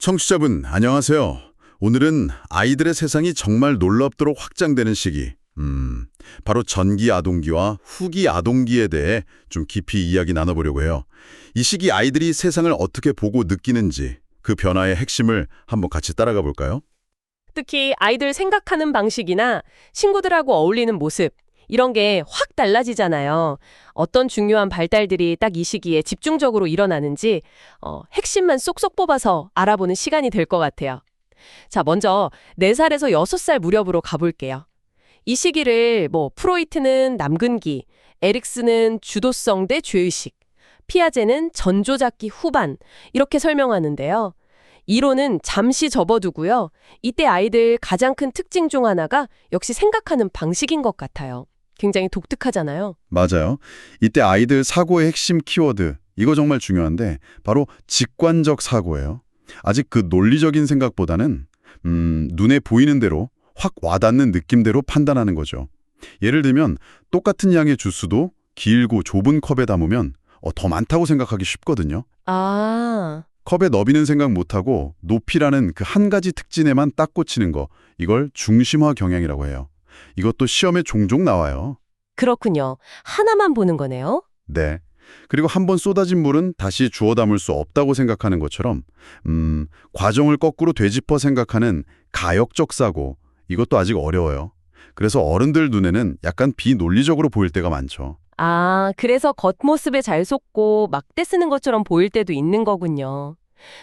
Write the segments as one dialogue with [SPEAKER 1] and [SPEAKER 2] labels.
[SPEAKER 1] 청취자분, 안녕하세요. 오늘은 아이들의 세상이 정말 놀랍도록 확장되는 시기, 바로 전기 아동기와 후기 아동기에 대해 좀 깊이 이야기 나눠보려고 해요. 이 시기 아이들이 세상을 어떻게 보고 느끼는지, 그 변화의 핵심을 한번 같이 따라가 볼까요?
[SPEAKER 2] 특히 아이들 생각하는 방식이나 친구들하고 어울리는 모습, 이런 게 확 달라지잖아요. 어떤 중요한 발달들이 딱 이 시기에 집중적으로 일어나는지 핵심만 쏙쏙 뽑아서 알아보는 시간이 될 것 같아요. 자, 먼저 4살에서 6살 무렵으로 가볼게요. 이 시기를 프로이트는 남근기, 에릭스는 주도성 대 죄의식, 피아제는 전조잡기 후반 이렇게 설명하는데요. 이론은 잠시 접어두고요. 이때 아이들 가장 큰 특징 중 하나가 역시 생각하는 방식인 것 같아요. 굉장히 독특하잖아요.
[SPEAKER 1] 맞아요. 이때 아이들 사고의 핵심 키워드, 이거 정말 중요한데 바로 직관적 사고예요. 아직 그 논리적인 생각보다는 눈에 보이는 대로 확 와닿는 느낌대로 판단하는 거죠. 예를 들면 똑같은 양의 주스도 길고 좁은 컵에 담으면 더 많다고 생각하기 쉽거든요.
[SPEAKER 2] 아,
[SPEAKER 1] 컵에 너비는 생각 못하고 높이라는 그 한 가지 특징에만 딱 꽂히는 거, 이걸 중심화 경향이라고 해요. 이것도 시험에 종종 나와요.
[SPEAKER 2] 그렇군요. 하나만 보는 거네요.
[SPEAKER 1] 네. 그리고 한 번 쏟아진 물은 다시 주워 담을 수 없다고 생각하는 것처럼 과정을 거꾸로 되짚어 생각하는 가역적 사고, 이것도 아직 어려워요. 그래서 어른들 눈에는 약간 비논리적으로 보일 때가 많죠.
[SPEAKER 2] 아, 그래서 겉모습에 잘 속고 막대 쓰는 것처럼 보일 때도 있는 거군요.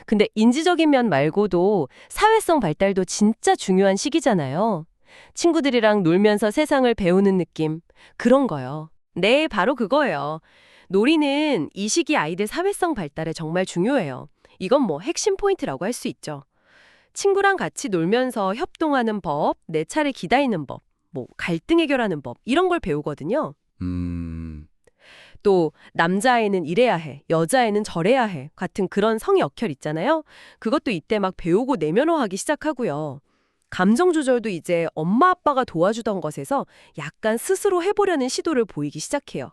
[SPEAKER 2] 근데 인지적인 면 말고도 사회성 발달도 진짜 중요한 시기잖아요. 친구들이랑 놀면서 세상을 배우는 느낌, 그런 거요. 네, 바로 그거예요. 놀이는 이 시기 아이들 사회성 발달에 정말 중요해요. 이건 핵심 포인트라고 할 수 있죠. 친구랑 같이 놀면서 협동하는 법, 내 차례 기다리는 법, 갈등 해결하는 법, 이런 걸 배우거든요. 또 남자애는 이래야 해, 여자애는 저래야 해 같은 그런 성역혈 있잖아요. 그것도 이때 막 배우고 내면화하기 시작하고요. 감정 조절도 이제 엄마 아빠가 도와주던 것에서 약간 스스로 해보려는 시도를 보이기 시작해요.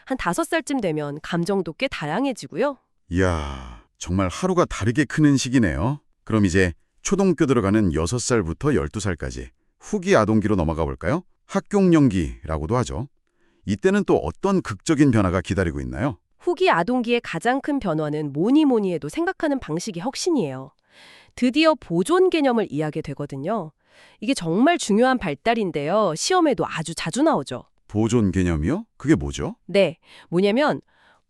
[SPEAKER 2] 한 5살쯤 되면 감정도 꽤 다양해지고요.
[SPEAKER 1] 이야, 정말 하루가 다르게 크는 시기네요. 그럼 이제 초등학교 들어가는 6살부터 12살까지 후기 아동기로 넘어가 볼까요? 학교용기라고도 하죠. 이때는 또 어떤 극적인 변화가 기다리고 있나요?
[SPEAKER 2] 후기 아동기의 가장 큰 변화는 뭐니 해도 생각하는 방식이 혁신이에요. 드디어 보존 개념을 이해하게 되거든요. 이게 정말 중요한 발달인데요. 시험에도 아주 자주 나오죠.
[SPEAKER 1] 보존 개념이요? 그게 뭐죠?
[SPEAKER 2] 네, 뭐냐면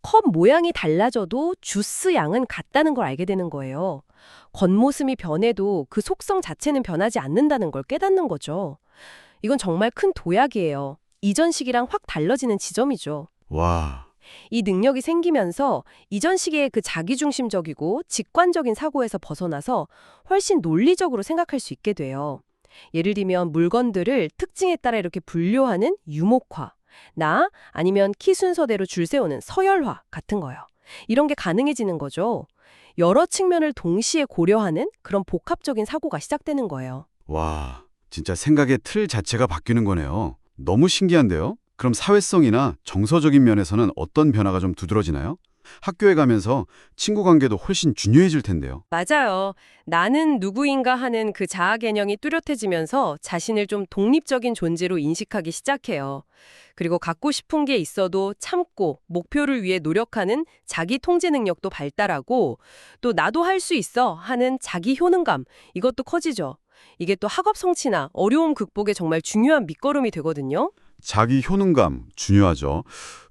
[SPEAKER 2] 컵 모양이 달라져도 주스 양은 같다는 걸 알게 되는 거예요. 겉모습이 변해도 그 속성 자체는 변하지 않는다는 걸 깨닫는 거죠. 이건 정말 큰 도약이에요. 이전 시기랑 확 달라지는 지점이죠.
[SPEAKER 1] 와,
[SPEAKER 2] 이 능력이 생기면서 이전 시기의 그 자기중심적이고 직관적인 사고에서 벗어나서 훨씬 논리적으로 생각할 수 있게 돼요. 예를 들면 물건들을 특징에 따라 이렇게 분류하는 유목화, 아니면 키 순서대로 줄 세우는 서열화 같은 거요. 이런 게 가능해지는 거죠. 여러 측면을 동시에 고려하는 그런 복합적인 사고가 시작되는 거예요.
[SPEAKER 1] 와, 진짜 생각의 틀 자체가 바뀌는 거네요. 너무 신기한데요? 그럼 사회성이나 정서적인 면에서는 어떤 변화가 좀 두드러지나요? 학교에 가면서 친구 관계도 훨씬 중요해질 텐데요.
[SPEAKER 2] 맞아요. 나는 누구인가 하는 그 자아 개념이 뚜렷해지면서 자신을 좀 독립적인 존재로 인식하기 시작해요. 그리고 갖고 싶은 게 있어도 참고 목표를 위해 노력하는 자기 통제 능력도 발달하고 또 나도 할 수 있어 하는 자기 효능감, 이것도 커지죠. 이게 또 학업 성취나 어려움 극복에 정말 중요한 밑거름이 되거든요.
[SPEAKER 1] 자기 효능감 중요하죠.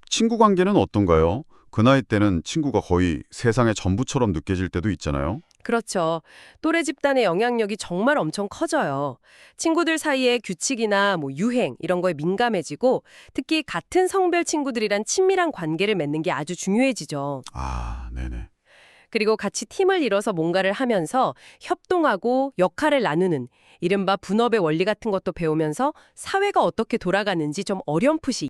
[SPEAKER 1] 친구 관계는 어떤가요? 그 나이 때는 친구가 거의 세상의 전부처럼 느껴질 때도 있잖아요.
[SPEAKER 2] 그렇죠. 또래 집단의 영향력이 정말 엄청 커져요. 친구들 사이에 규칙이나 유행 이런 거에 민감해지고 특히 같은 성별 친구들이란 친밀한 관계를 맺는 게 아주 중요해지죠.
[SPEAKER 1] 아, 네네.
[SPEAKER 2] 그리고 같이 팀을 이뤄서 뭔가를 하면서 협동하고 역할을 나누는 이른바 분업의 원리 같은 것도 배우면서 사회가 어떻게 돌아가는지 좀 어렴풋이